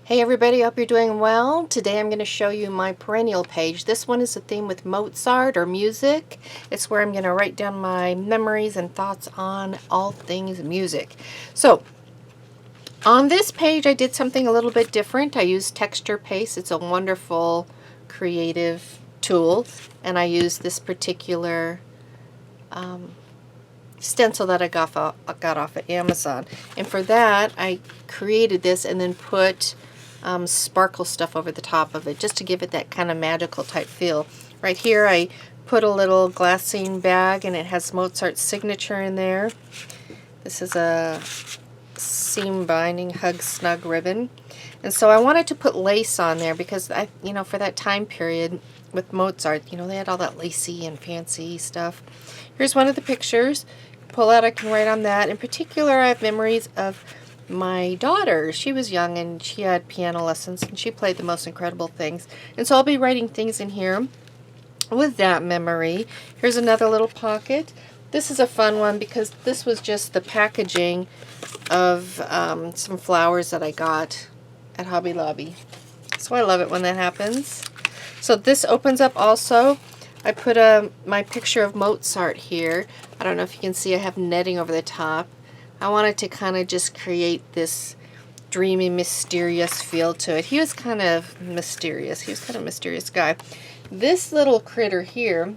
Hey everybody, hope you're doing well. Today I'm going to show you my Perennial Page. This one is a theme with Mozart or music. It's where I'm going to write down my memories and thoughts on all things music. So on this page I did something a little bit different. I used texture paste. It's a wonderful creative tool, and I used this particular stencil that I got off at Amazon. And for that I created this and then put sparkle stuff over the top of it just to give it that kind of magical type feel. Right here I put a little glassine bag and it has Mozart's signature in there. This is a seam binding hug snug ribbon, and so I wanted to put lace on there because for that time period with Mozart, they had all that lacy and fancy stuff. Here's one of the pictures. Pull out, I can write on that. In particular, I have memories of my daughter. She was young and she had piano lessons and she played the most incredible things. And so I'll be writing things in here with that memory. Here's another little pocket. This is a fun one because this was just the packaging of some flowers that I got at Hobby Lobby. So I love it when that happens. So this opens up also. I put my picture of Mozart here. I don't know if you can see I have netting over the top. I wanted to kind of just create this dreamy, mysterious feel to it. He was kind of mysterious. He was kind of a mysterious guy. This little critter here,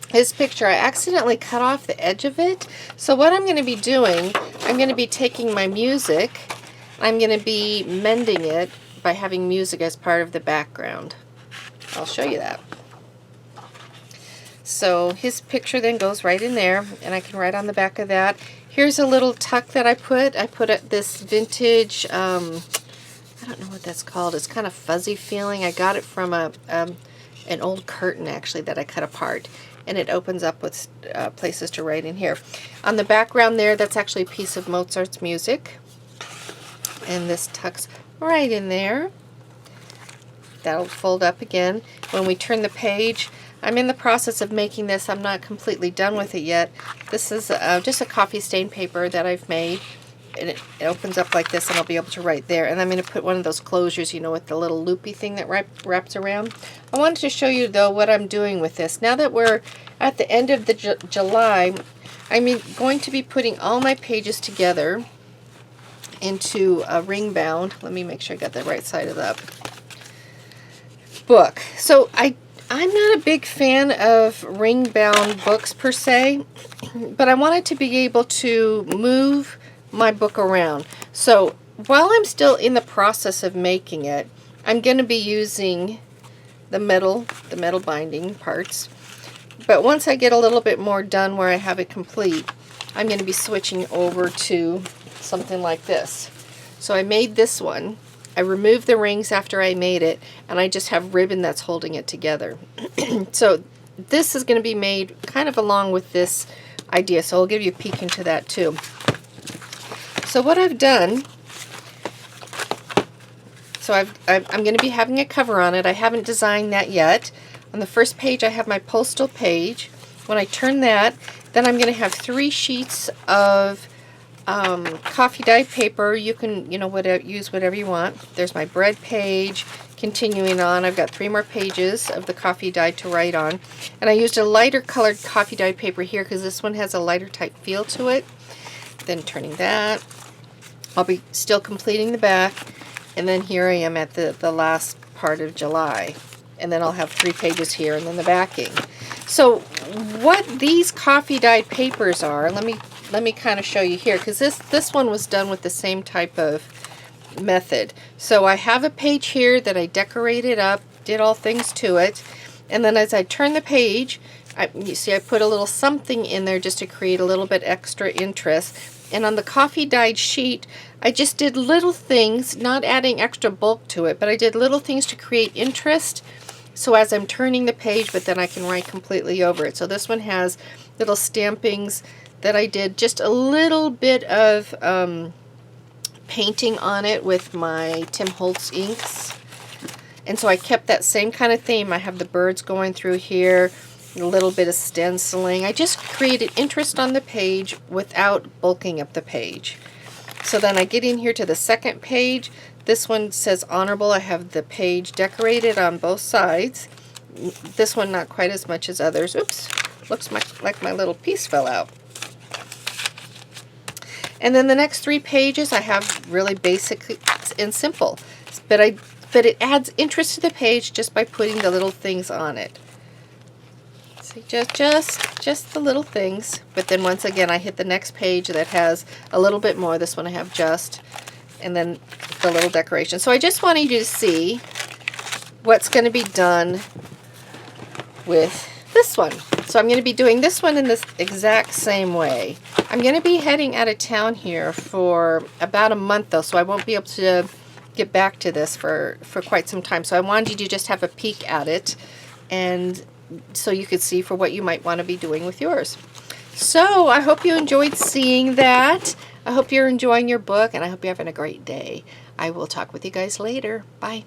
his picture, I accidentally cut off the edge of it. So what I'm going to be doing, I'm going to be taking my music, I'm going to be mending it by having music as part of the background. I'll show you that. So his picture then goes right in there, and I can write on the back of that. Here's a little tuck that I put. I put this vintage, I don't know what that's called. It's kind of fuzzy feeling. I got it from an old curtain actually that I cut apart, and it opens up with places to write in here. On the background there, that's actually a piece of Mozart's music, and this tucks right in there. That'll fold up again. When we turn the page, I'm in the process of making this. I'm not completely done with it yet. This is just a coffee stain paper that I've made, and it opens up like this, and I'll be able to write there. And I'm going to put one of those closures, with the little loopy thing that wraps around. I wanted to show you though what I'm doing with this. Now that we're at the end of the July, I'm going to be putting all my pages together into a ring bound. Let me make sure I got the right side of that book. So I'm not a big fan of ring-bound books per se, but I wanted to be able to move my book around. So while I'm still in the process of making it, I'm going to be using the metal binding parts. But once I get a little bit more done where I have it complete, I'm going to be switching over to something like this. So I made this one. I removed the rings after I made it, and I just have ribbon that's holding it together. So this is going to be made kind of along with this idea, so I'll give you a peek into that too. So what I've done, so I'm going to be having a cover on it. I haven't designed that yet. On the first page I have my postal page. When I turn that, then I'm going to have 3 sheets of coffee dye paper. You can, use whatever you want. There's my bread page. Continuing on, I've got 3 more pages of the coffee dye to write on. And I used a lighter colored coffee dye paper here because this one has a lighter type feel to it. Then turning that, I'll be still completing the back. And then here I am at the last part of July. And then I'll have 3 pages here and then the backing. So what these coffee dyed papers are, let me kind of show you here, because this one was done with the same type of method. So I have a page here that I decorated up, did all things to it, and then as I turn the page, you see I put a little something in there just to create a little bit extra interest. And on the coffee dyed sheet, I just did little things, not adding extra bulk to it, but I did little things to create interest. So as I'm turning the page, but then I can write completely over it. So this one has little stampings that I did just a little bit of painting on it with my Tim Holtz inks. And so I kept that same kind of theme. I have the birds going through here, a little bit of stenciling. I just created interest on the page without bulking up the page. So then I get in here to the second page. This one says honorable. I have the page decorated on both sides. This one not quite as much as others. Oops, looks like my little piece fell out. And then the next 3 pages I have really basic and simple, but it adds interest to the page just by putting the little things on it. See, just the little things. But then once again I hit the next page that has a little bit more. This one I have just, and then the little decoration. So I just wanted you to see what's going to be done with this one. So I'm going to be doing this one in this exact same way. I'm going to be heading out of town here for about a month though, so I won't be able to get back to this for quite some time. So I wanted you to just have a peek at it, and so you could see for what you might want to be doing with yours. So I hope you enjoyed seeing that. I hope you're enjoying your book, and I hope you're having a great day. I will talk with you guys later. Bye.